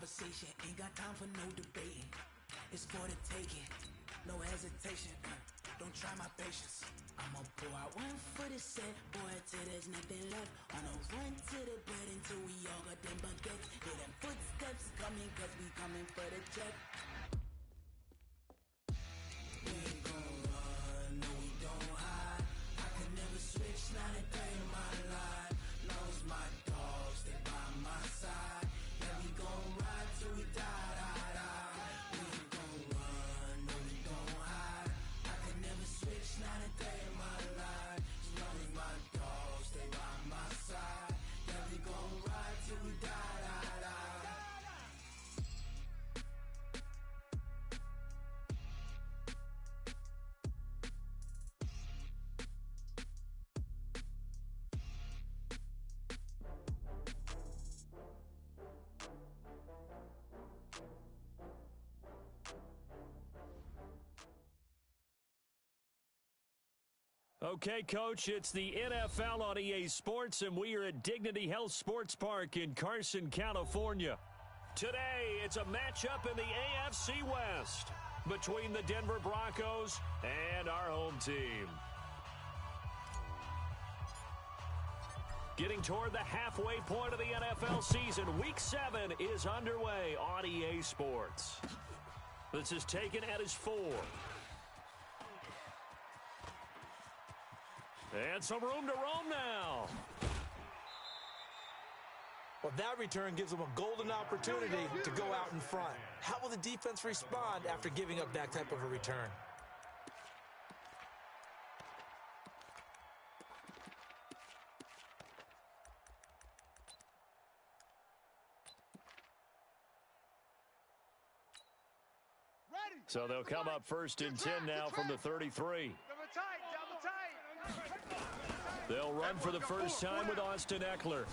conversation. Ain't got time for no debating. It's for the taking, no hesitation. Don't try my patience. I'ma pull out 1 foot is set, boy, till there's nothing left. On a run to the bed until we all got them baguettes. Hear them footsteps coming, cause we coming for the check. We ain't gon' run, no we don't hide. I could never switch, not a day in my life. Knows my dogs, they by my side. Yeah, we gon' ride till we die, die, die. We ain't gon' run, no we don't hide. I could never switch, not a day in my life. As long as my dogs, they by my side. Yeah, we gon' ride till we die, die, die. Okay, Coach, it's the NFL on EA Sports, and we are at Dignity Health Sports Park in Carson, California. Today, it's a matchup in the AFC West between the Denver Broncos and our home team. Getting toward the halfway point of the NFL season, Week 7 is underway on EA Sports. This is taken at his 4. And some room to roam now. Well, that return gives them a golden opportunity to go out in front. How will the defense respond after giving up that type of a return? So they'll come up 1st and 10 now from the 33. They'll run for the first time with Austin Eckler.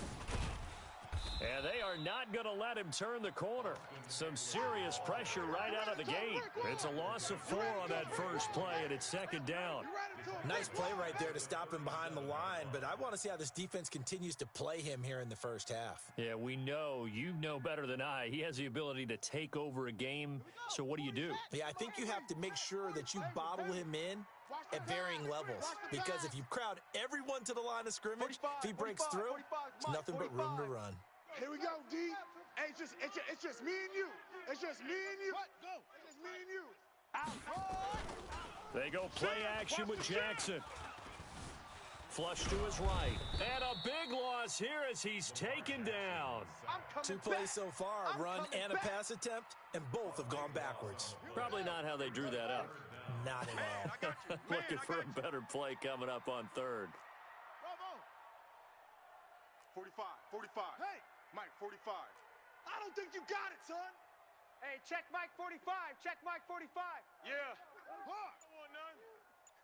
And they are not going to let him turn the corner. Some serious pressure right out of the gate. It's a loss of 4 on that first play, and it's 2nd down. Nice play right there to stop him behind the line, but I want to see how this defense continues to play him here in the first half. Yeah, we know. You know better than I. He has the ability to take over a game, so what do you do? Yeah, I think you have to make sure that you bottle him in at varying levels, because if you crowd everyone to the line of scrimmage, if he breaks through, there's nothing but room to run. Here we go, D. Hey, it's just me and you. It's just me and you. Go. It's just me and you. Out. They go play action with Jackson. Flush to his right. And a big loss here as he's taken down. 2 plays so far, a run and a pass attempt, and both have gone backwards. Probably not how they drew that up. Not at all. Looking for a better play coming up on 3rd. Bravo. 45. Hey. Mike, 45. I don't think you got it, son. Hey, check Mike 45. Check Mike 45. Yeah.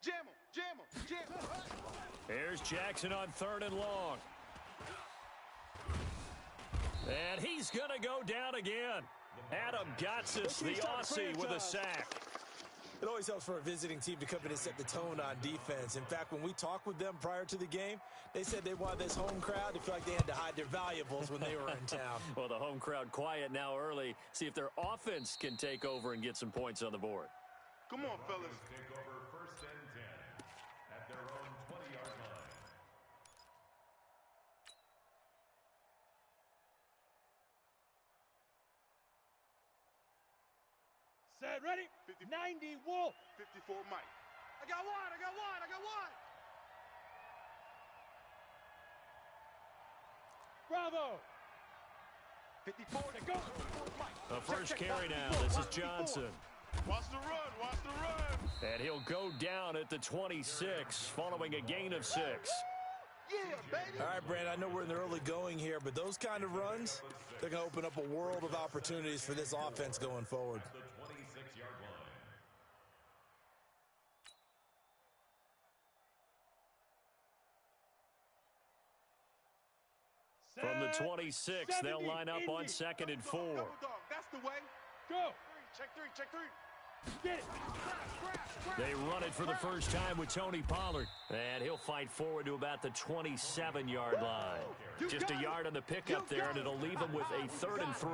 Jam him. Here's Jackson on 3rd and long. And he's going to go down again. Adam Gotsis, the Aussie, with a sack. It always helps for a visiting team to come in and set the tone on defense. In fact, when we talked with them prior to the game, they said they wanted this home crowd to feel like they had to hide their valuables when they were in town. Well, the home crowd quiet now early. See if their offense can take over and get some points on the board. Come on, fellas. Take over 1st and 10 at their own 20-yard line. Set, ready? 90, Wolf. 54, Mike. I got one. Bravo. 54 to go. Mike. The first carry now. This is Johnson. Watch the run. And he'll go down at the 26 following a gain of 6. Yeah, baby. All right, Brandon, I know we're in the early going here, but those kind of runs, they're going to open up a world of opportunities for this offense going forward. The 26-yard line. From the 26, they'll line up on 2nd and 4. That's the way. Go. Check three. Get it. They run it for the first time with Tony Pollard. And he'll fight forward to about the 27-yard line. Just a yard on the pickup there, and it'll leave him with a 3rd and 3.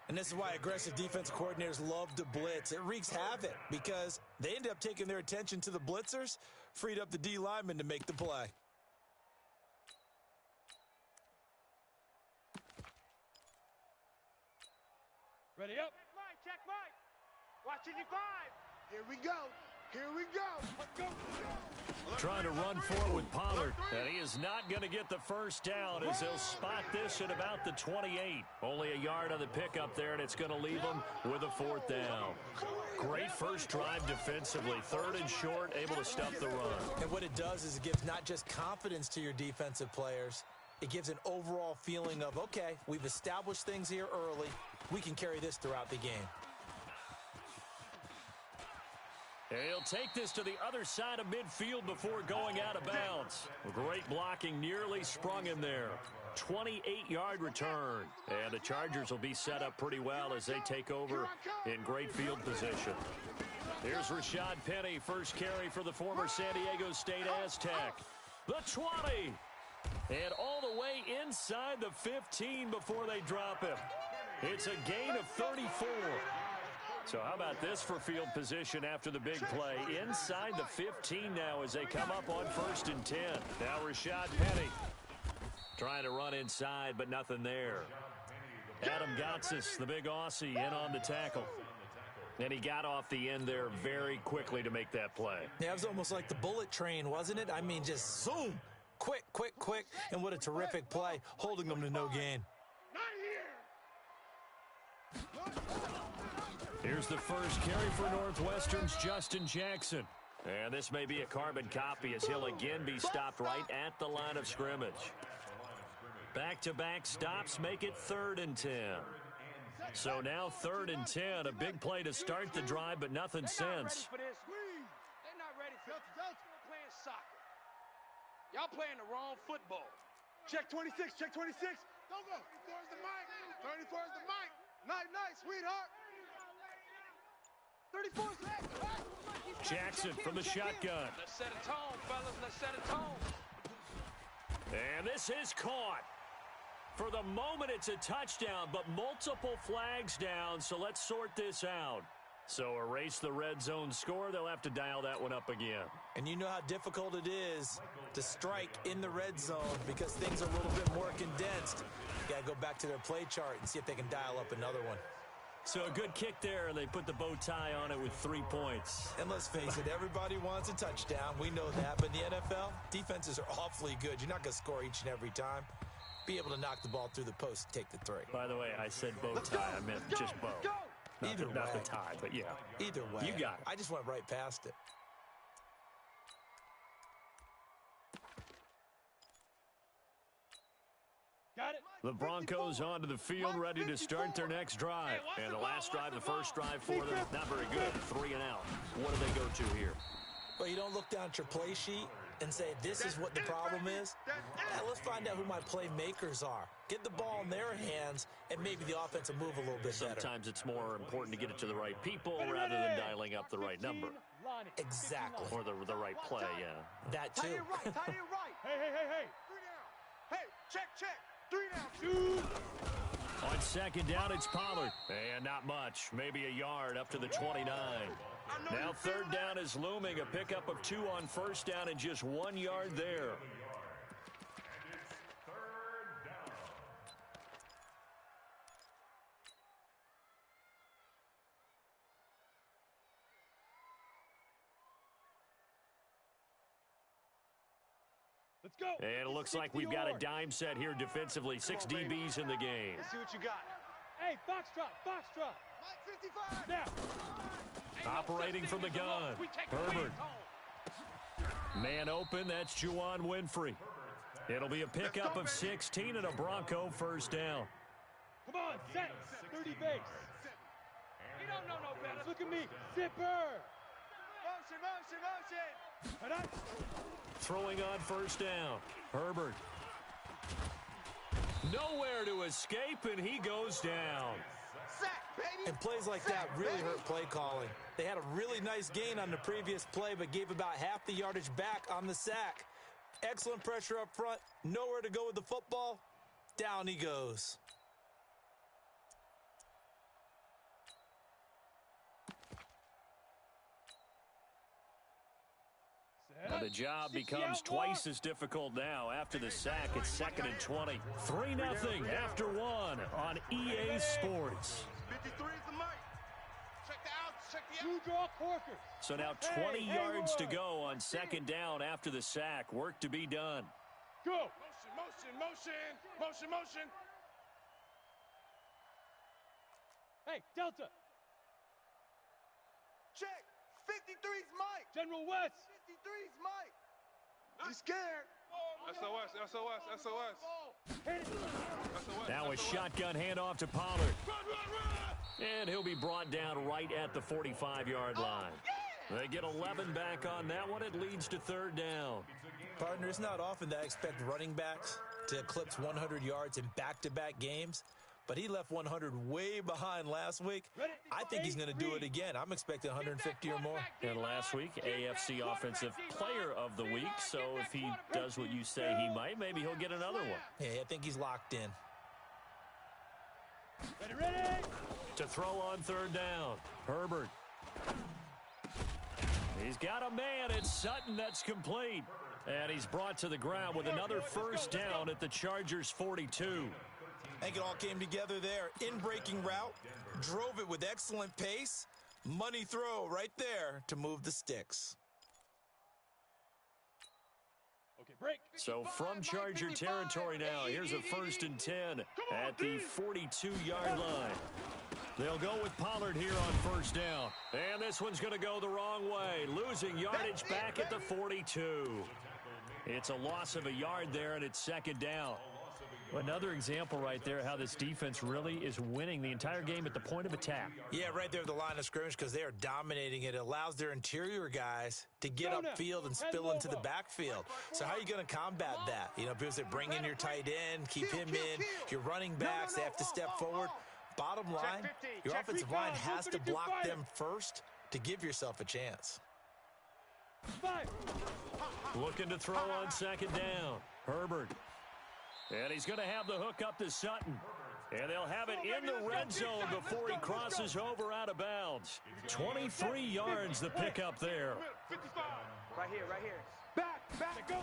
And this is why aggressive defensive coordinators love to blitz. It wreaks havoc because they end up taking their attention to the blitzers, freed up the D lineman to make the play. Ready up. Check Mike, check Mike. Watching you five. Here we go. Here we go. Let's go. Trying to run forward with Pollard, and he is not going to get the first down as they'll spot this at about the 28. Only a yard on the pickup there, and it's going to leave them with a fourth down. Great first drive defensively. Third and short, able to stop the run. And what it does is it gives not just confidence to your defensive players, it gives an overall feeling of, okay, we've established things here early. We can carry this throughout the game. He'll take this to the other side of midfield before going out of bounds. Great blocking, nearly sprung him there. 28-yard return. And the Chargers will be set up pretty well as they take over in great field position. Here's Rashad Penny, first carry for the former San Diego State Aztec. The 20. And all the way inside the 15 before they drop him. It's a gain of 34. So how about this for field position after the big play? Inside the 15 now as they come up on 1st and 10. Now Rashad Penny trying to run inside, but nothing there. Adam Gotsis, the big Aussie, in on the tackle. And he got off the end there very quickly to make that play. Yeah, it was almost like the bullet train, wasn't it? I mean, just zoom. Quick, quick, quick. And what a terrific play, holding them to no gain. Here's the first carry for Northwestern's Justin Jackson. And this may be a carbon copy as he'll again be stopped right at the line of scrimmage. Back-to-back stops make it 3rd and 10. So now 3rd and 10, a big play to start the drive, but nothing since. They're not ready for this. We're playing soccer. Y'all playing the wrong football. Check 26, check 26. Don't go. 34's the mic. 34's the mic. Night, night, sweetheart. 34's back. Jackson from the shotgun. Let's set a tone, fellas. Let's set a tone. And this is caught. For the moment, it's a touchdown, but multiple flags down, so let's sort this out. So erase the red zone score. They'll have to dial that one up again. And you know how difficult it is to strike in the red zone because things are a little bit more condensed. You got to go back to their play chart and see if they can dial up another one. So a good kick there, and they put the bow tie on it with 3 points. And let's face it, everybody wants a touchdown. We know that. But in the NFL, defenses are awfully good. You're not going to score each and every time. Be able to knock the ball through the post and take the 3. By the way, I said bow tie. I meant just bow. Not the tie, but yeah. Either way. You got it. I just went right past it. Got it. The Broncos onto the field, ready to start their next drive. And the last drive, the first drive for them, not very good. 3 and out. What do they go to here? Well, you don't look down at your play sheet and say, this is what the problem is. Yeah, let's find out who my playmakers are. Get the ball in their hands, and maybe the offense will move a little bit better. Sometimes it's more important to get it to the right people rather than dialing up the right number. Exactly. Or the right play, yeah. That too. Tie it right, tie it right. Hey. 3 down. Hey, check. 3 down. 2. On 2nd down, it's Pollard. And not much. Maybe a yard up to the 29. Now 3rd down is looming. A pickup of 2 on 1st down and just 1 yard there. Let's go. And it looks like we've got a dime set here defensively. 6 DBs in the game. Let's see what you got. Hey, Foxtrot. Mike 55. Now. Operating from the gun. Herbert. Man open, that's Juwan Winfrey. It'll be a pickup of 16 and a Bronco first down. Come on, set. 30 base. You don't know no better. Look at me. Zipper. Motion. Throwing on first down. Herbert. Nowhere to escape, and he goes down. Sack, baby. And plays like that really hurt play calling. They had a really nice gain on the previous play, but gave about half the yardage back on the sack. Excellent pressure up front. Nowhere to go with the football. Down he goes. The job becomes twice as difficult now. After the sack, it's 2nd and 20. 3-0 after one on EA Sports. 53 is the mic. Check the outs. Check the outs. You draw Corker. So now 20 yards to go on 2nd down after the sack. Work to be done. Go. Motion, motion, motion. Motion, motion. Hey, Delta. Check. 53's Mike. General West. 53's Mike. He's scared. SOS, SOS, SOS. Hit it. SOS. Now a shotgun handoff to Pollard. And he'll be brought down right at the 45-yard line. They get 11 back on that one. It leads to 3rd down. Partner, it's not often that I expect running backs to eclipse 100 yards in back-to-back games, but he left 100 way behind last week. I think he's going to do it again. I'm expecting 150 or more. And last week, AFC Offensive Player of the Week. So if he does what you say he might, maybe he'll get another one. Yeah, I think he's locked in. Ready. To throw on 3rd down, Herbert. He's got a man. It's Sutton that's complete. And he's brought to the ground with another 1st down at the Chargers' 42. I think it all came together there. In-breaking route, drove it with excellent pace. Money throw right there to move the sticks. Okay, break. So from Charger territory now, here's a 1st and 10 at the 42-yard line. They'll go with Pollard here on 1st down. And this one's going to go the wrong way, losing yardage back at the 42. It's a loss of a yard there, and it's 2nd down. Another example right there how this defense really is winning the entire game at the point of attack. Yeah, right there at the line of scrimmage because they are dominating it. It allows their interior guys to get upfield and spill into the backfield. So how are you going to combat that? You know, people say bring in your tight end, keep him in. Your running backs, they have to step forward. Bottom line, your offensive line has to block them first to give yourself a chance. Looking to throw on 2nd down. Herbert. And he's going to have the hook up to Sutton. And they'll have it in the red zone before he crosses over out of bounds. 23 yards the pickup there. Right here, right here. Back, go.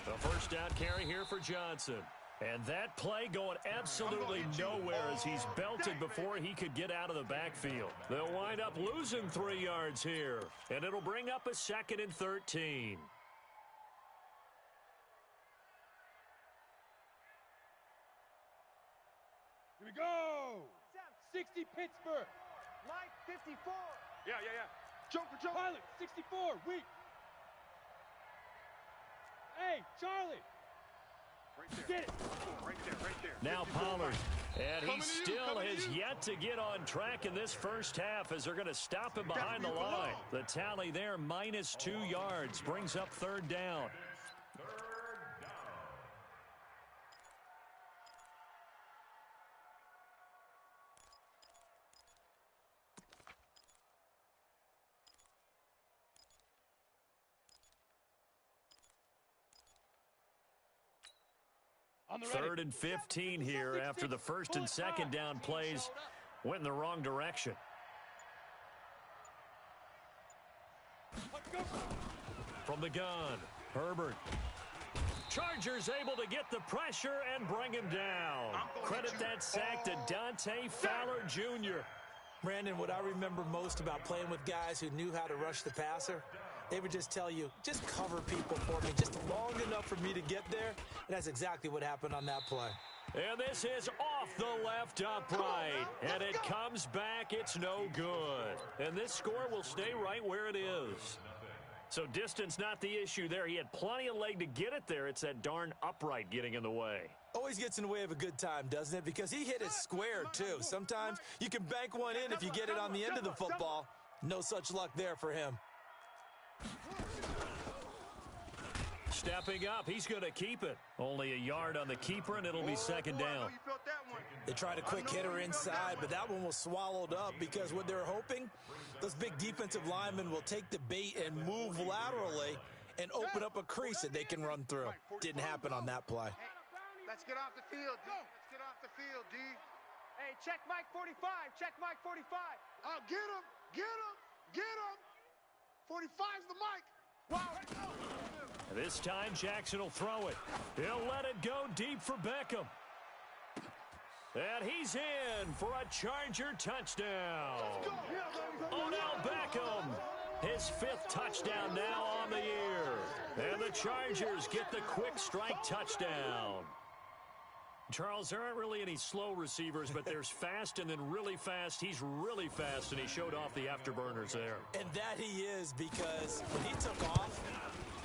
The 1st down carry here for Johnson. And that play going absolutely nowhere as he's belted before he could get out of the backfield. They'll wind up losing 3 yards here. And it'll bring up a 2nd and 13. Here we go. 60 Pittsburgh. Mike, 54. Yeah. Jump. Pilot, 64. Weak. Hey, Charlie. Right there. Get it. Right there. Now Pollard. And he still has yet to get on track in this 1st half as they're going to stop him behind the line. The tally there, -2 yards, brings up 3rd down. Third and 15 here after the 1st and 2nd down plays went in the wrong direction. From the gun, Herbert. Chargers able to get the pressure and bring him down. Credit that sack to Dante Fowler Jr. Brandon, what I remember most about playing with guys who knew how to rush the passer, they would just tell you, just cover people for me, just long enough for me to get there. And that's exactly what happened on that play. And this is off the left upright. And it comes back. It's no good. And this score will stay right where it is. So distance not the issue there. He had plenty of leg to get it there. It's that darn upright getting in the way. Always gets in the way of a good time, doesn't it? Because he hit it square, too. Sometimes you can bank one in if you get it on the end of the football. No such luck there for him. Stepping up, he's going to keep it. Only a yard on the keeper, and it'll be 2nd down. They tried a quick hitter inside, but that one was swallowed up because what they're hoping, those big defensive linemen will take the bait and move laterally and open up a crease that they can run through. Didn't happen on that play. Let's get off the field, D. Let's get off the field, D. Hey, check Mike 45. Check Mike 45. Get him. 45's the mic. This time, Jackson will throw it. He'll let it go deep for Beckham. And he's in for a Charger touchdown. Odell Beckham, his 5th touchdown now on the year. And the Chargers get the quick strike touchdown. Charles, there aren't really any slow receivers, but there's fast and then really fast. He's really fast, and he showed off the afterburners there. And that he is, because when he took off,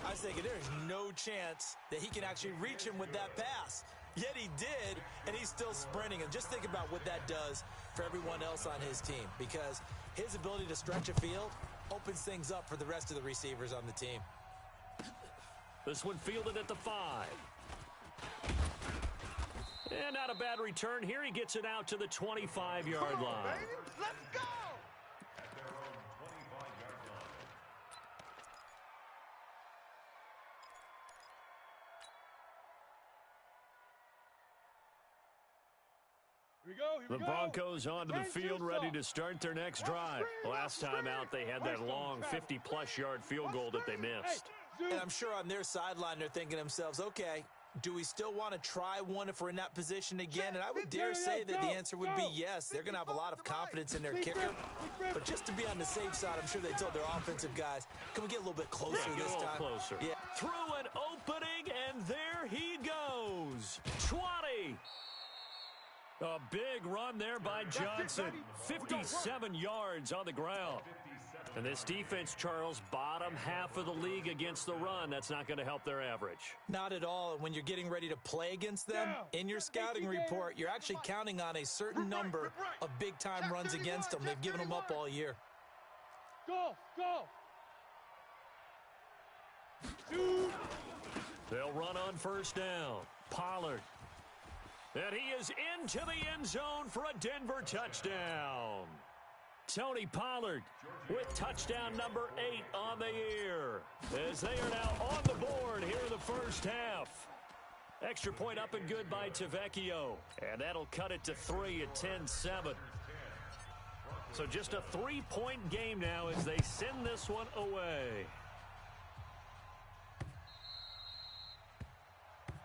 I was thinking there's no chance that he can actually reach him with that pass. Yet he did, and he's still sprinting. And just think about what that does for everyone else on his team, because his ability to stretch a field opens things up for the rest of the receivers on the team. This one fielded at the 5. And not a bad return here. He gets it out to the 25-yard line. Let's go! At their own 25-yard line. Here we go, here we The go. Broncos onto the field, ready to start their next drive. Last time out, they had that long 50-plus yard field goal that they missed. And I'm sure on their sideline, they're thinking to themselves, okay, do we still want to try one if we're in that position again? And I would dare say that the answer would be yes. They're going to have a lot of confidence in their kicker. But just to be on the safe side, I'm sure they told their offensive guys, can we get a little bit closer this time? Closer. Yeah. Through an opening, and there he goes. 20. A big run there by Johnson. 57 yards on the ground. And this defense, Charles, bottom half of the league against the run. That's not going to help their average. Not at all. And when you're getting ready to play against them, in your scouting report, you're actually counting on a certain number of big-time runs against them. They've given them up all year. Go, go. They'll run on first down. Pollard. And he is into the end zone for a Denver touchdown. Tony Pollard with touchdown number 8 on the year, as they are now on the board here in the first half. Extra point up and good by Tavecchio, and that'll cut it to 3 at 10-7. So just a 3-point game now as they send this one away.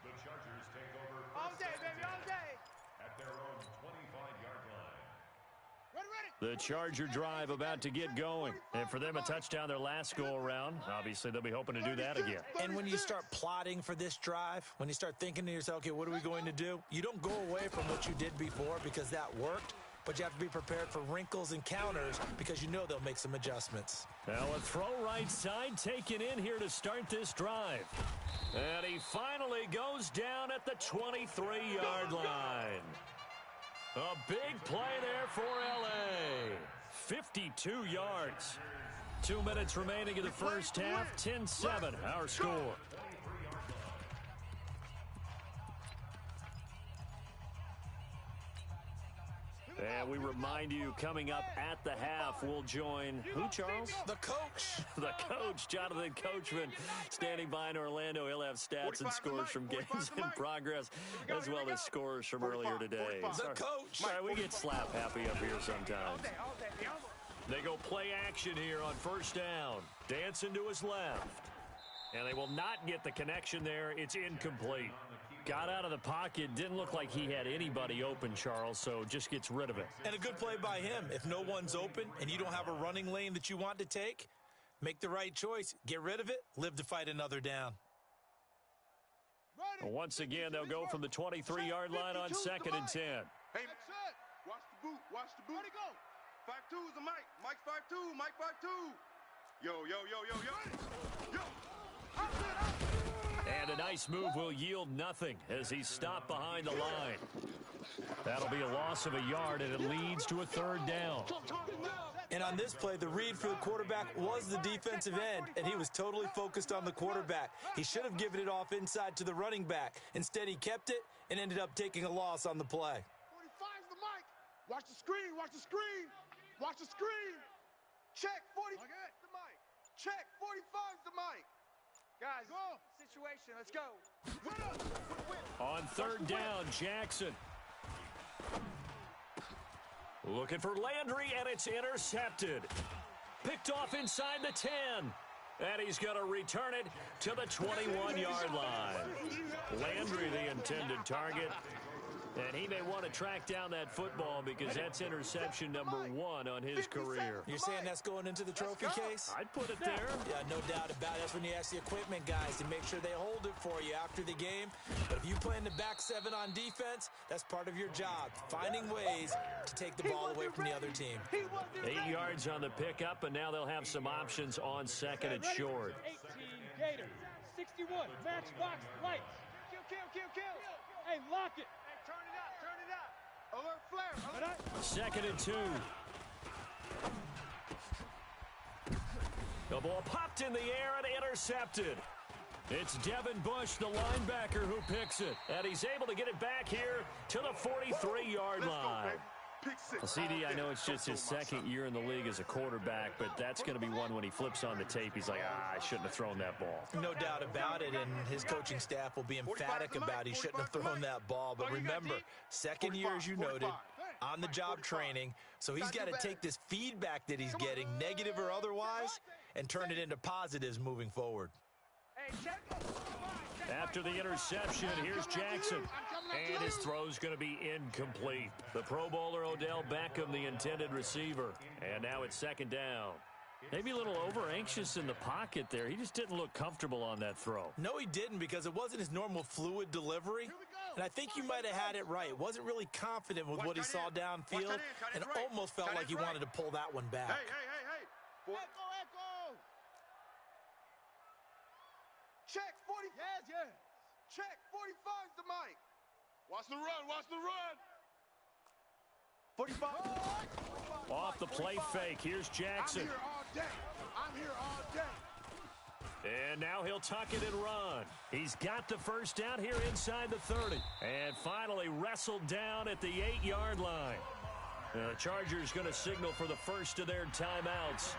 The Chargers take over All first day, and baby, 10 all day. at their own 25-yard line. The Charger drive about to get going. And for them, a touchdown their last go-around. Obviously, they'll be hoping to do that again. And when you start plotting for this drive, when you start thinking to yourself, okay, what are we going to do? You don't go away from what you did before because that worked, but you have to be prepared for wrinkles and counters because you know they'll make some adjustments. Now a throw right side taken in here to start this drive. And he finally goes down at the 23-yard line. A big play there for L.A. 52 yards. 2 minutes remaining in the first half. 10-7, our score. And we remind you, coming up at the half, we'll join who, Charles? The coach. The coach, Jonathan Coachman, standing by in Orlando. He'll have stats and scores from games in progress, as well as scores from earlier today. The coach. Sorry, we get slap happy up here sometimes. They go play action here on first down. Dancing to his left. And they will not get the connection there. It's incomplete. Got out of the pocket. Didn't look like he had anybody open, Charles, so just gets rid of it. And a good play by him. If no one's open and you don't have a running lane that you want to take, make the right choice. Get rid of it. Live to fight another down. Once again, they'll go from the 23-yard line on 2nd and 10. Hey, watch the boot, watch the boot. Where'd he go? 5'2" is the Mike. Mike 5'2", Mike 5'2". Yo. Yo. And a nice move will yield nothing as he's stopped behind the line. That'll be a loss of a yard, and it leads to a 3rd down. And on this play, the read for the quarterback was the defensive end, and he was totally focused on the quarterback. He should have given it off inside to the running back. Instead, he kept it and ended up taking a loss on the play. 45's the Mike. Watch the screen, watch the screen. Watch the screen. Check, 40. The Mike. Check, 45's the Mike. Guys, situation, let's go. On 3rd down, Jackson. Looking for Landry, and it's intercepted. Picked off inside the 10. And he's going to return it to the 21-yard line. Landry, the intended target. And he may want to track down that football because that's interception number 1 on his career. You're saying that's going into the trophy case? I'd put it there. Yeah, no doubt about it. That's when you ask the equipment guys to make sure they hold it for you after the game. But if you play in the back 7 on defense, that's part of your job, finding ways to take the ball away from the other team. 8 yards on the pickup, and now they'll have some options on second and short. 18 Gators, 61, matchbox lights. Kill. Hey, lock it. Turn it up. Alert flare. Second and 2. The ball popped in the air and intercepted. It's Devin Bush, the linebacker, who picks it. And he's able to get it back here to the 43-yard line. Well, CD, I know it's just his second year in the league as a quarterback, but that's going to be one when he flips on the tape. He's like, I shouldn't have thrown that ball. No doubt about it, and his coaching staff will be emphatic about he shouldn't have thrown that ball. But remember, second year, as you noted, on-the-job training, so he's got to take this feedback that he's getting, negative or otherwise, and turn it into positives moving forward. After the interception, here's Jackson. And his throw's going to be incomplete. The Pro Bowler Odell Beckham, the intended receiver. And now it's second down. Maybe a little over-anxious in the pocket there. He just didn't look comfortable on that throw. No, he didn't, because it wasn't his normal fluid delivery. And I think you might have had it right. Wasn't really confident with what he saw downfield, and almost felt like he wanted to pull that one back. Hey. Echo. Check 40. Yes. Check 45's the mic. Watch the run. 45. Off the play fake, here's Jackson. I'm here all day. And now he'll tuck it and run. He's got the first down here inside the 30. And finally wrestled down at the 8-yard line. The Chargers going to signal for the first of their timeouts,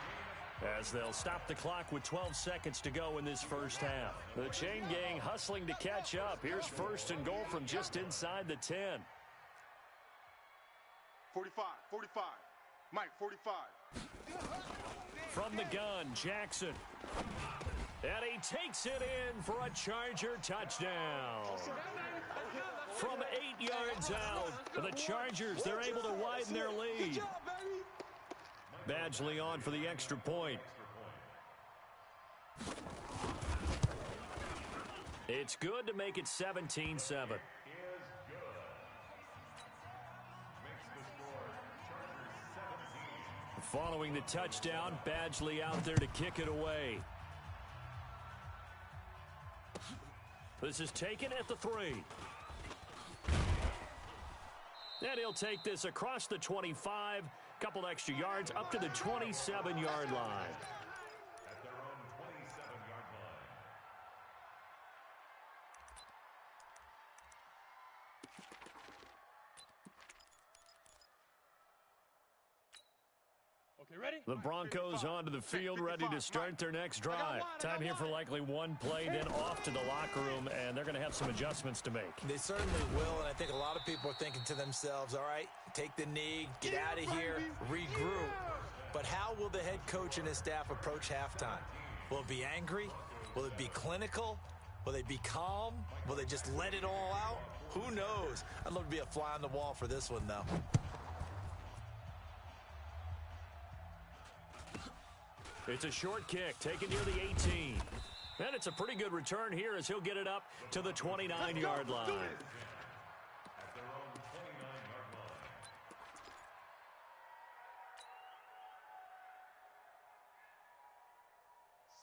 as they'll stop the clock with 12 seconds to go in this first half. The chain gang hustling to catch up. Here's first and goal from just inside the 10. 45. Mike, 45. From the gun, Jackson. And he takes it in for a Charger touchdown. From 8 yards out, the Chargers, they're able to widen their lead. Badgley on for the extra point. It's good to make it 17-7. Following the touchdown, Badgley out there to kick it away. This is taken at the 3. And he'll take this across the 25. Couple extra yards up to the 27-yard line. At their own 27-yard line. Okay, ready? The Broncos onto the field, ready to start their next drive. Time here for likely one play, then off to the locker room, and they're going to have some adjustments to make. They certainly will, and I think a lot of people are thinking to themselves, all right, take the knee, get out of here, regroup. But how will the head coach and his staff approach halftime? Will it be angry? Will it be clinical? Will they be calm? Will they just let it all out? Who knows? I'd love to be a fly on the wall for this one, though. It's a short kick taken near the 18. And it's a pretty good return here as he'll get it up to the 29-yard line. At their own 29-yard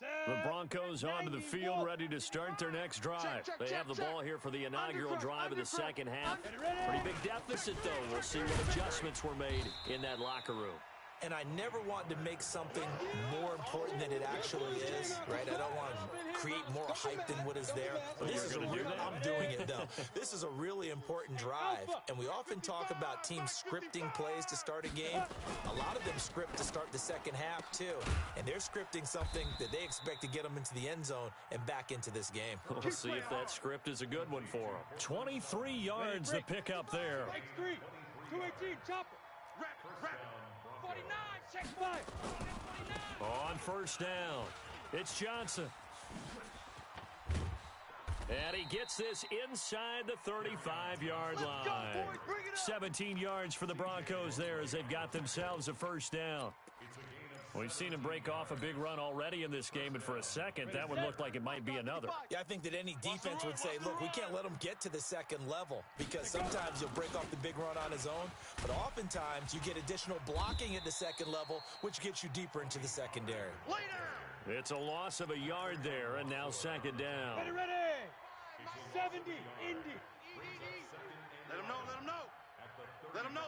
line. The Broncos onto the field, ready to start their next drive. They have the ball here for the inaugural drive of the second half. Pretty big deficit, though. We'll see what adjustments were made in that locker room. And I never want to make something more important than it actually is, right? I don't want to create more hype than what is there. This is I'm doing it, though. This is a really important drive, and we often talk about teams scripting plays to start a game. A lot of them script to start the second half, too, and they're scripting something that they expect to get them into the end zone and back into this game. We'll see if that script is a good one for them. 23 yards to pick up there. 218, chopper. Rep. 49, check 5. 49. On first down. It's Johnson. And he gets this inside the 35-yard line. 17 yards for the Broncos there as they've got themselves a first down. We've seen him break off a big run already in this game, and for a second, that one looked like it might be another. Yeah, I think that any defense would say, look, we can't let him get to the second level because sometimes he'll break off the big run on his own, but oftentimes you get additional blocking at the second level, which gets you deeper into the secondary. It's a loss of a yard there, and now second down. Ready. 70, Indy. Let him know. Let him know.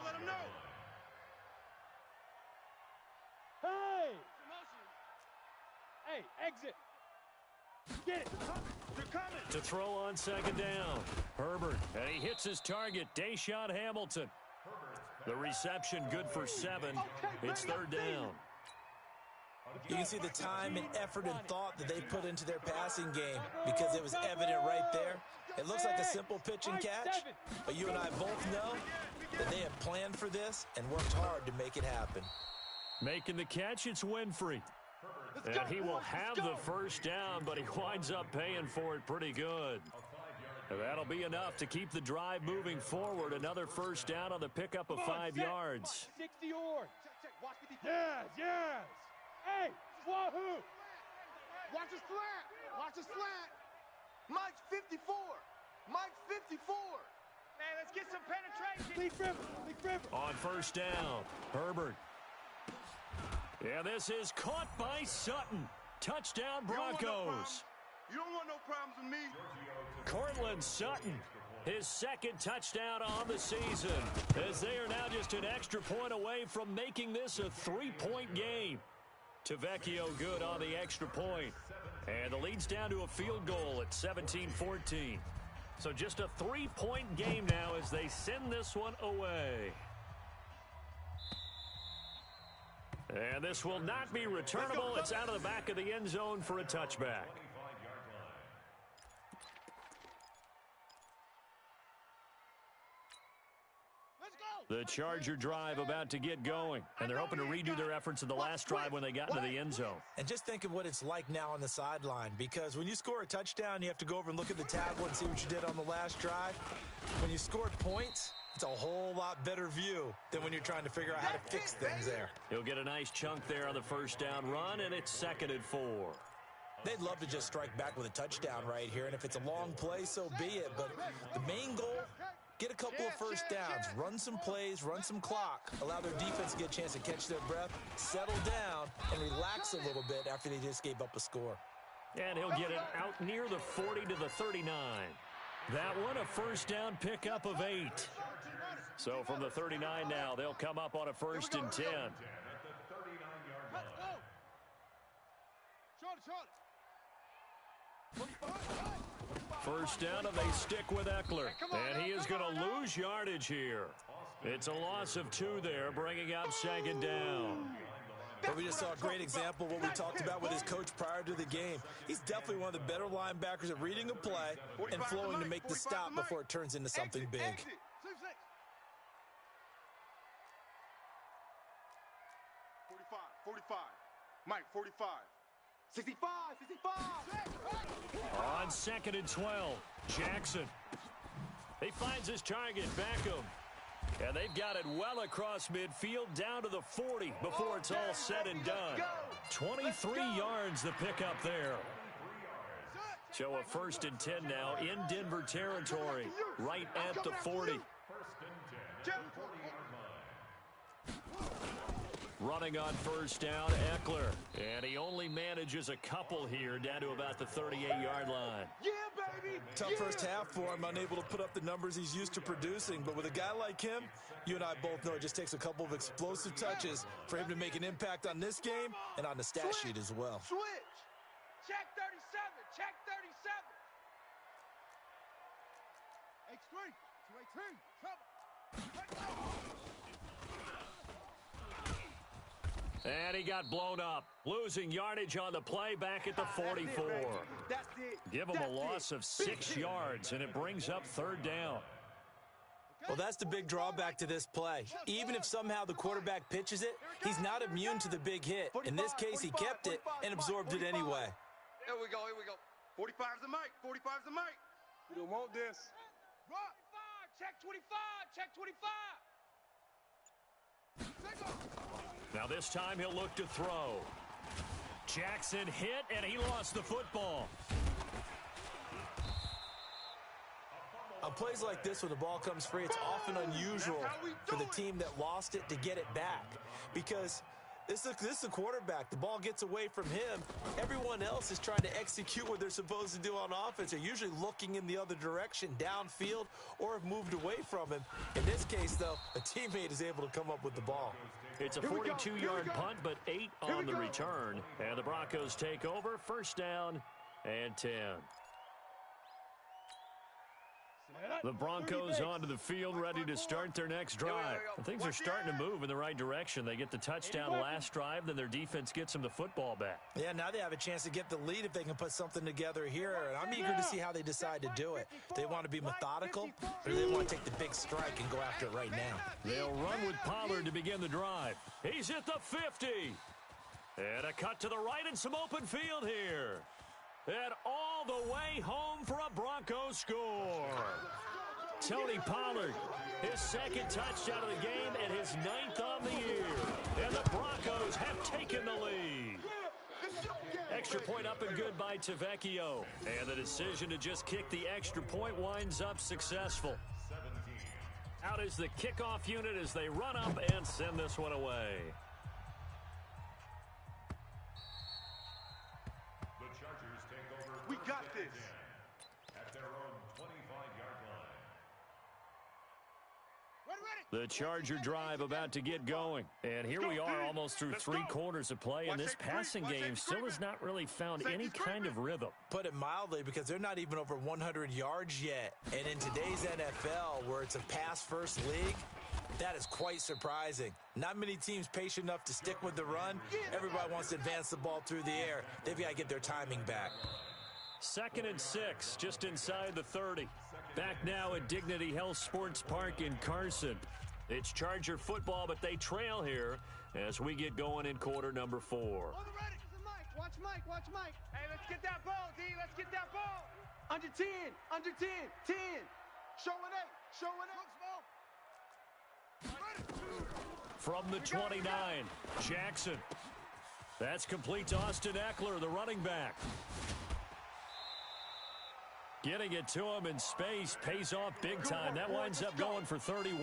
Hey, exit. Get it. They're coming. To throw on second down. Herbert, and he hits his target, Deshaun Hamilton. The reception good for 7. It's third down. You can see the time and effort and thought that they put into their passing game because it was evident right there. It looks like a simple pitch and catch, but you and I both know that they have planned for this and worked hard to make it happen. Making the catch, it's Winfrey. And he will have the first down, but he winds up paying for it pretty good. And that'll be enough to keep the drive moving forward. Another first down on the pickup of 5 yards. 60 yards. Yes. Hey, wahoo! Watch his slant. Mike's 54. Man, let's get some penetration. Leak river. On first down, Herbert. Yeah, this is caught by Sutton. Touchdown, Broncos. You don't want no problems with me. Cortland Sutton, his second touchdown on the season, as they are now just an extra point away from making this a 3-point game. Tavecchio good on the extra point. And the lead's down to a field goal at 17-14. So just a 3-point game now as they send this one away. And this will not be returnable. It's out of the back of the end zone for a touchback. The Charger drive about to get going, and they're hoping to redo their efforts in the last drive when they got into the end zone. And just think of what it's like now on the sideline, because when you score a touchdown, you have to go over and look at the tablet and see what you did on the last drive. When you scored points, it's a whole lot better view than when you're trying to figure out how to fix things there. He'll get a nice chunk there on the first down run, and it's 2nd and 4. They'd love to just strike back with a touchdown right here, and if it's a long play, so be it. But the main goal, get a couple of first downs, run some plays, run some clock, allow their defense to get a chance to catch their breath, settle down, and relax a little bit after they just gave up a score. And he'll get it out near the 40 to the 39. That one a first down pickup of 8. So from the 39 now, they'll come up on a 1st and 10. First down, and they stick with Eckler. And he is going to lose yardage here. It's a loss of 2 there, bringing up 2nd down. But we just saw a great example of what we talked about with his coach prior to the game. He's definitely one of the better linebackers at reading a play and flowing to make the stop before it turns into something big. 45. Mike, 45. 65. On 2nd and 12, Jackson. He finds his target, Beckham. And they've got it well across midfield down to the 40 before it's all said and done. 23 yards the pickup there. So a 1st and 10 now in Denver territory, right at the 40. Running on first down, Eckler. And he only manages a couple here down to about the 38-yard line. Yeah, baby! Tough first half for him, unable to put up the numbers he's used to producing. But with a guy like him, you and I both know it just takes a couple of explosive touches for him to make an impact on this game and on the stat sheet as well. Switch! Check 37. Check 37. H3. 218. And he got blown up, losing yardage on the play back at the 44. That's it. Give him a loss of 6 yards, and it brings up 3rd down. Well, that's the big drawback to this play. Even if somehow the quarterback pitches it, he's not immune to the big hit. In this case, he kept it and absorbed it anyway. Here we go, here we go. 45's the mic, 45's the mic. You don't want this. 25, check 25, check 25. Now this time he'll look to throw. Jackson hit, and he lost the football. On plays like this, when the ball comes free, it's often unusual for the team that lost it to get it back. Because this is a quarterback. The ball gets away from him. Everyone else is trying to execute what they're supposed to do on offense. They're usually looking in the other direction, downfield, or have moved away from him. In this case, though, a teammate is able to come up with the ball. It's a 42-yard punt, but 8 on the return. And the Broncos take over, first down and 10. The Broncos onto the field, ready to start their next drive. Things are starting to move in the right direction. They get the touchdown last drive, then their defense gets them the football back. Yeah, now they have a chance to get the lead if they can put something together here. And I'm eager to see how they decide to do it. They want to be methodical, or do they want to take the big strike and go after it right now? They'll run with Pollard to begin the drive. He's at the 50. And a cut to the right and some open field here. And all the way home for a Broncos score. Tony Pollard, his second touchdown of the game and his 9th on the year. And the Broncos have taken the lead. Extra point up and good by Tavecchio. And the decision to just kick the extra point winds up successful. Out is the kickoff unit as they run up and send this one away. We got this. At their own 25-yard line. The Charger drive about to get going. And here we are almost through 3 quarters of play, and this passing game still has not really found any kind of rhythm. Put it mildly, because they're not even over 100 yards yet. And in today's NFL, where it's a pass-first league, that is quite surprising. Not many teams patient enough to stick with the run. Everybody wants to advance the ball through the air. They've got to get their timing back. 2nd and 6, just inside the 30. Back now at Dignity Health Sports Park in Carson. It's Charger football, but they trail here as we get going in quarter number 4. Watch Mike, watch Mike. Hey, let's get that ball, D. Let's get that ball. Under 10, under 10, 10. Showing 8, showing 8. From the 29, Jackson. That's complete to Austin Eckler, the running back. Getting it to him in space pays off big time. That winds up going for 31.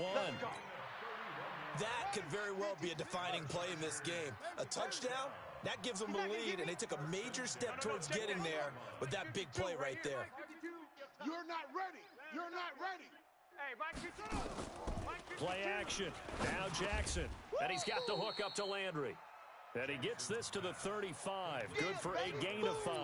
That could very well be a defining play in this game. A touchdown, that gives them the lead, and they took a major step towards getting there with that big play right there. You're not ready. You're not ready. Hey, Mike, Play action. Now Jackson. And he's got the hook up to Landry. And he gets this to the 35. Good for a gain of 5.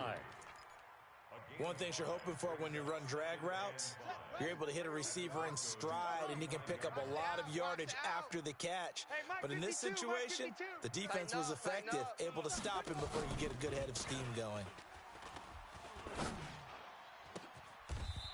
One thing you're hoping for when you run drag routes, you're able to hit a receiver in stride, and he can pick up a lot of yardage after the catch. But in this situation, the defense was effective, able to stop him before you get a good head of steam going.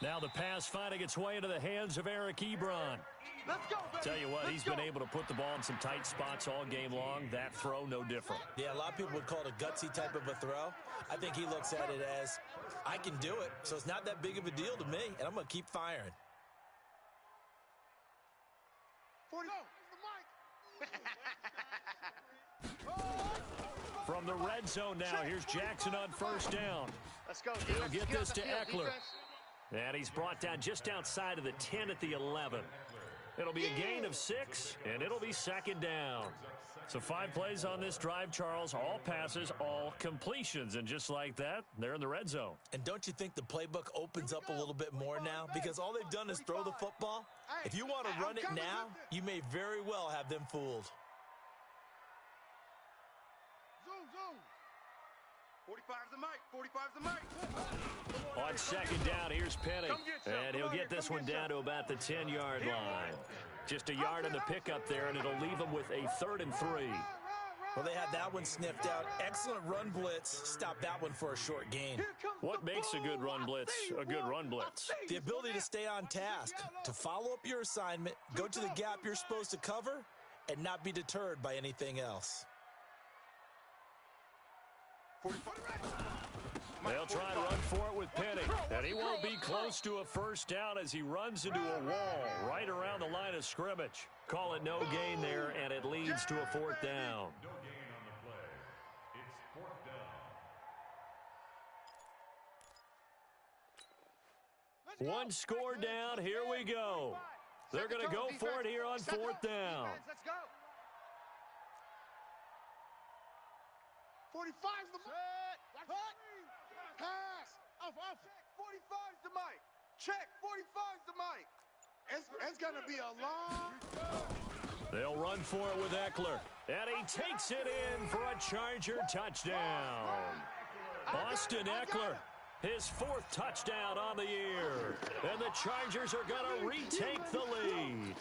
Now the pass finding its way into the hands of Eric Ebron. let's go, baby. Tell you what, he's been able to put the ball in some tight spots all game long. That throw, no different. Yeah, a lot of people would call it a gutsy type of a throw. I think he looks at it as, I can do it, so it's not that big of a deal to me, and I'm going to keep firing. 40. From the red zone now, here's Jackson on first down. Let's go. He'll get this to Eckler. And he's brought down just outside of the 10 at the 11. It'll be a gain of 6, and it'll be second down. So 5 plays on this drive, Charles. All passes, all completions. And just like that, they're in the red zone. And don't you think the playbook opens up a little bit more now? Because all they've done is throw the football. If you want to run it now, you may very well have them fooled. Zoom. 45's the mic. 45's the mic. On second down, here's Penny. And he'll get this one down to about the 10-yard line. Just a yard on the pickup there, and it'll leave him with a 3rd and 3. Well, they had that one sniffed out. Excellent run blitz. Stop that one for a short gain. What makes a good run blitz a good run blitz? The ability to stay on task, to follow up your assignment, go to the gap you're supposed to cover, and not be deterred by anything else. They'll try to run for it with Penny, and he won't be close to a first down as he runs into a wall right around the line of scrimmage. Call it no gain there, and it leads to a fourth down. No gain on the play. It's fourth down. One score down. Here we go. They're going to go for it here on fourth down. Let's go. 45's the mic. Pass. Off. 45's the mic. Check. 45's the mic. It's going to be a long. They'll run for it with Eckler. And he takes it in for a Charger touchdown. Austin Eckler, his fourth touchdown on the year. And the Chargers are going to retake the lead.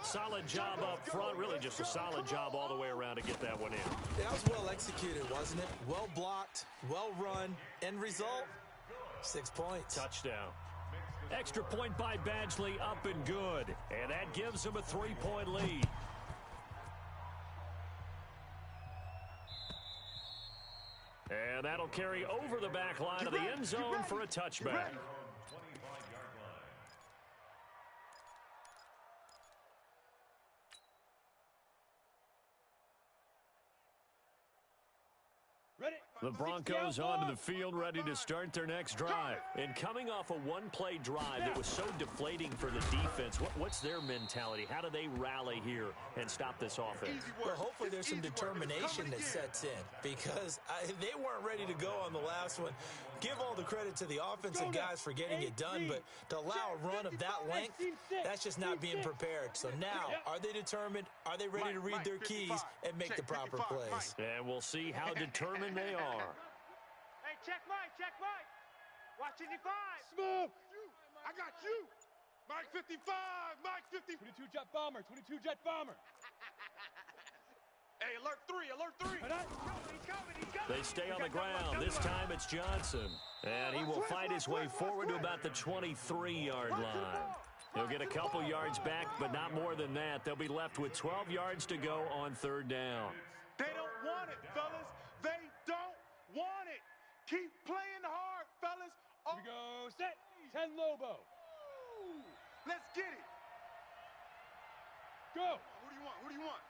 Solid job up front. Really just a solid job all the way around to get that one in. That was well executed, wasn't it? Well blocked, well run. End result, 6 points. Touchdown. Extra point by Badgley, up and good. And that gives him a 3-point lead. And that'll carry over the back line of the end zone for a touchback. The Broncos onto the field, ready to start their next drive. And coming off a one-play drive that was so deflating for the defense, what's their mentality? How do they rally here and stop this offense? Well, hopefully there's some determination that sets in because they weren't ready to go on the last one. Give all the credit to the offensive guys for getting it done, but to allow a run of that length, that's just not being prepared. So now, are they determined? Are they ready to read their keys and make the proper plays? And we'll see how determined they are. Hey, check Mike. Watch 55. Smooth. I got you. Mike 55. Mike 50. 22 jet bomber. 22 jet bomber. Hey, alert 3. He's coming. They stay on the ground. This time it's Johnson. And he will fight his way forward to about the 23-yard line. He'll get a couple yards back, but not more than that. They'll be left with 12 yards to go on third down. They don't want it, fellas. They don't want it. Keep playing hard, fellas. Here we go. Set. 10 Lobo. Let's get it. Go. Who do you want?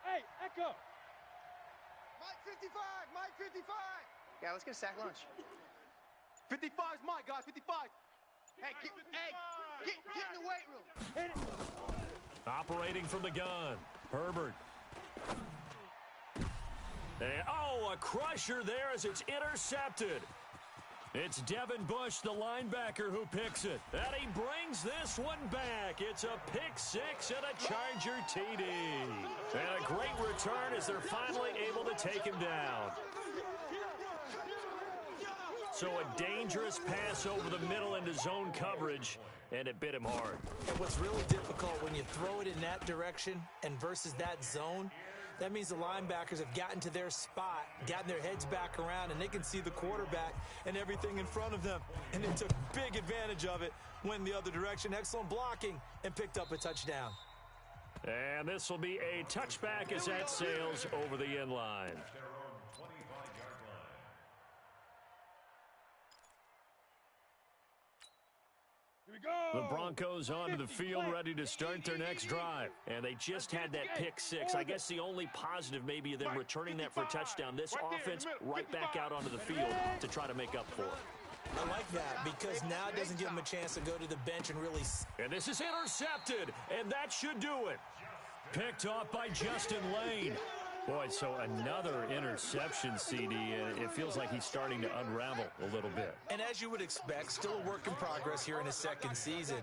Hey, Echo. Mike 55. Yeah, let's get a sack lunch. 55's Mike, guys. 55. Hey, get in the weight room. Hit it. Operating from the gun, Herbert. And, a crusher there as it's intercepted. It's Devin Bush, the linebacker, who picks it. And he brings this one back. It's a pick six and a Charger TD. And a great return as they're finally able to take him down. So a dangerous pass over the middle into zone coverage, and it bit him hard. And what's really difficult when you throw it in that direction and versus that zone, that means the linebackers have gotten to their spot, gotten their heads back around, and they can see the quarterback and everything in front of them. And they took big advantage of it, went the other direction. Excellent blocking, and picked up a touchdown. And this will be a touchback as that sails over the end line. The Broncos onto the field, ready to start their next drive. And they just had that pick six. I guess the only positive maybe of them returning that for a touchdown. This offense right back out onto the field to try to make up for it. I like that because now it doesn't give them a chance to go to the bench and really... And this is intercepted, and that should do it. Picked off by Justin Lane. Boy, so another interception, CD, and it feels like he's starting to unravel a little bit. And as you would expect, still a work in progress here in his second season.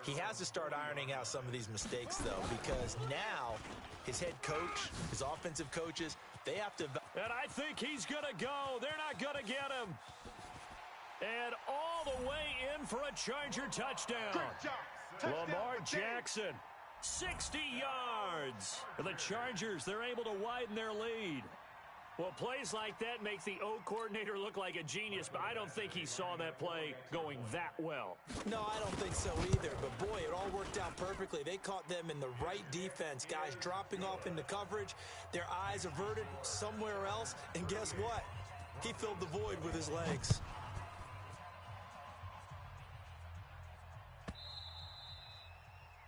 He has to start ironing out some of these mistakes, though, because now his head coach, his offensive coaches, they have to... And I think he's going to go. They're not going to get him. And all the way in for a Charger touchdown. Lamar Jackson 60 yards. The Chargers, they're able to widen their lead. Well, plays like that make the O coordinator look like a genius, but I don't think he saw that play going that well. No, I don't think so either. But, boy, it all worked out perfectly. They caught them in the right defense. Guys dropping off into coverage, their eyes averted somewhere else. And guess what? He filled the void with his legs.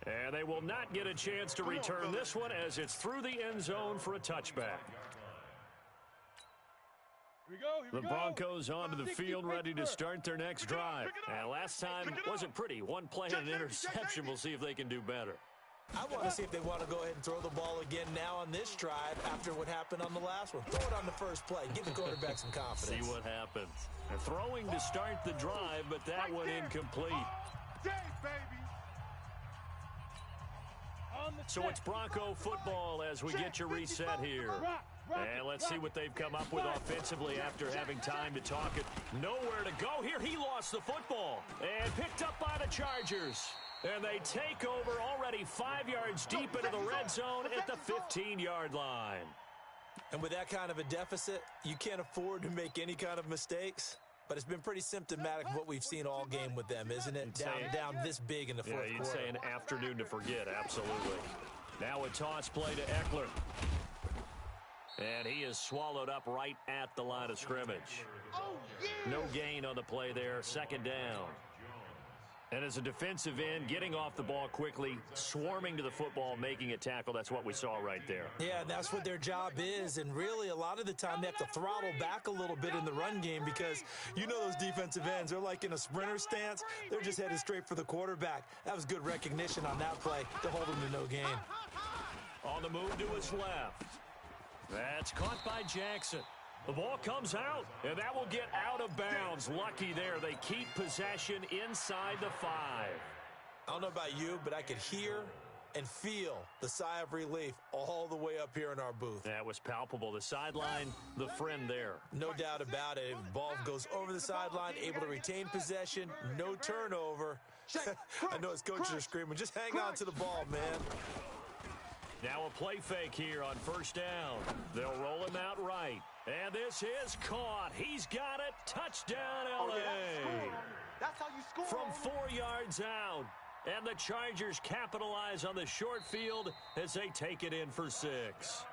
And they will not get a chance to return this one as it's through the end zone for a touchback. The Broncos onto the field ready to start their next drive. And last time wasn't pretty. One play and an interception. We'll see if they can do better. I want to see if they want to go ahead and throw the ball again now on this drive after what happened on the last one. Throw it on the first play. Give the quarterback some confidence. See what happens. They're throwing to start the drive, but that one incomplete. So it's Bronco football as we get you reset here. And let's see what they've come up with offensively after having time to talk it. Nowhere to go here. He lost the football and picked up by the Chargers. And they take over already 5 yards deep into the red zone at the 15-yard line. And with that kind of a deficit, you can't afford to make any kind of mistakes. But it's been pretty symptomatic of what we've seen all game with them, isn't it? Down this big in the fourth quarter. Yeah, you'd say an afternoon to forget, absolutely. Now a toss play to Eckler. And he is swallowed up right at the line of scrimmage. No gain on the play there, second down. And as a defensive end, getting off the ball quickly, swarming to the football, making a tackle, that's what we saw right there. Yeah, that's what their job is. And really, a lot of the time, they have to throttle back a little bit in the run game because you know those defensive ends, they're like in a sprinter stance. They're just headed straight for the quarterback. That was good recognition on that play to hold him to no gain. On the move to his left. That's caught by Jackson. The ball comes out, and that will get out of bounds. Lucky there. They keep possession inside the 5. I don't know about you, but I could hear and feel the sigh of relief all the way up here in our booth. That was palpable. The sideline, the friend there. No doubt about it. The ball goes over the sideline, able to retain possession, no turnover. I know his coaches are screaming, just hang on to the ball, man. Now a play fake here on first down. They'll roll him out right. And this is caught. He's got it. Touchdown, L.A. That's how you score. From 4 yards out. And the Chargers capitalize on the short field as they take it in for 6.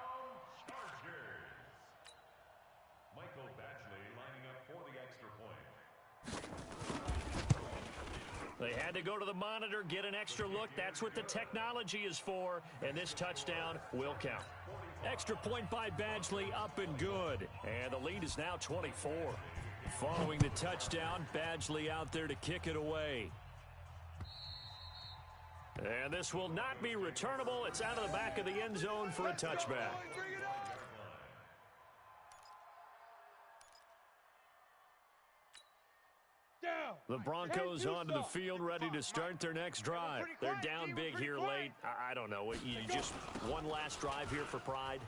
They had to go to the monitor, get an extra look. That's what the technology is for. And this touchdown will count. Extra point by Badgley, up and good. And the lead is now 24. Following the touchdown, Badgley out there to kick it away. And this will not be returnable. It's out of the back of the end zone for a touchback. The Broncos onto the field ready to start their next drive. They're down big here late. I don't know. You just one last drive here for pride?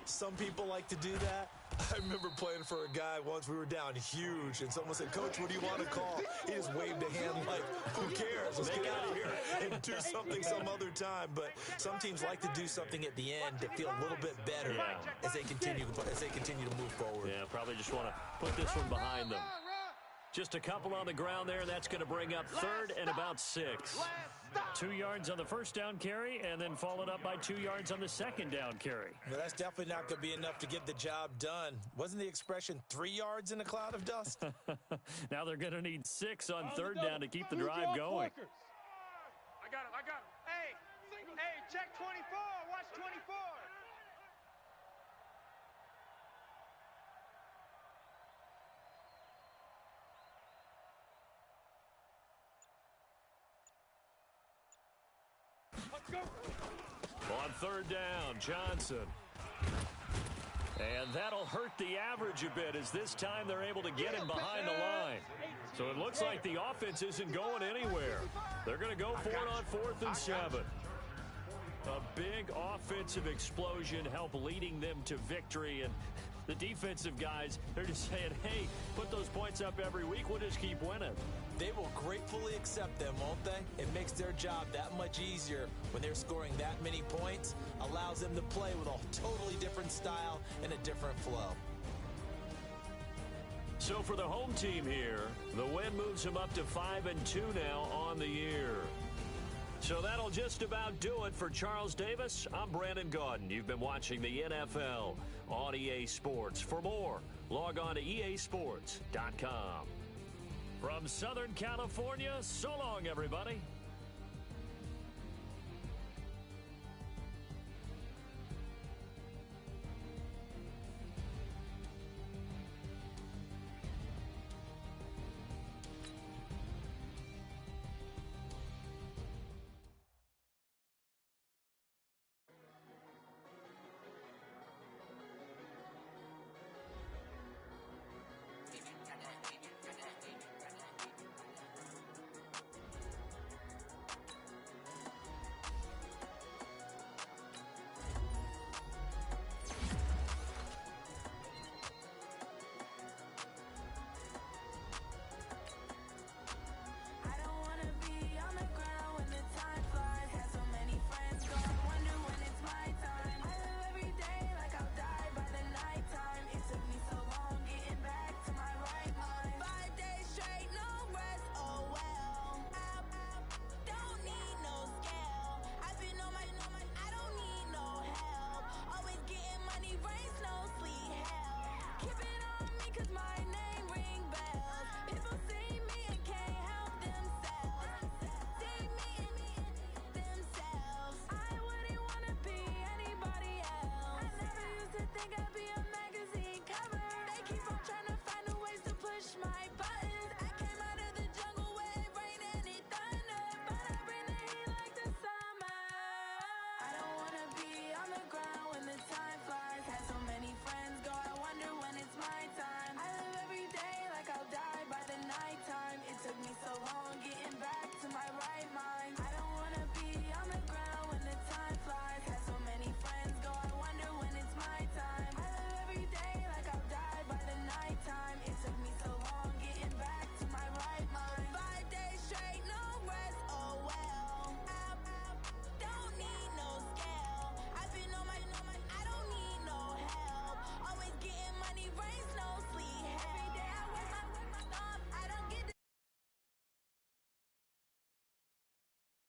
Some people like to do that. I remember playing for a guy once. We were down huge, and someone said, "Coach, what do you want to call?" He just waved a hand like, "Who cares? Let's get out of here and do something some other time." But some teams like to do something at the end to feel a little bit better as they continue to move forward. Yeah, probably just want to put this one behind them. Just a couple on the ground there. That's going to bring up third and about 6. 2 yards on the first down carry, and then followed up by 2 yards on the second down carry. Well, that's definitely not going to be enough to get the job done. Wasn't the expression 3 yards in a cloud of dust? Now they're going to need 6 on third down to keep the drive going. I got him. Hey, check 24. Watch 24. On third down, Johnson. And that'll hurt the average a bit as this time they're able to get him behind the line. So it looks like the offense isn't going anywhere. They're going to go for it on 4th and 7. A big offensive explosion helped leading them to victory, and The defensive guys, they're just saying, hey, put those points up every week. We'll just keep winning. They will gratefully accept them, won't they? It makes their job that much easier when they're scoring that many points. Allows them to play with a totally different style and a different flow. So for the home team here, the win moves them up to 5-2 now on the year. So that'll just about do it for Charles Davis. I'm Brandon Gaudin. You've been watching the NFL on EA Sports. For more, log on to easports.com. From Southern California, so long, everybody.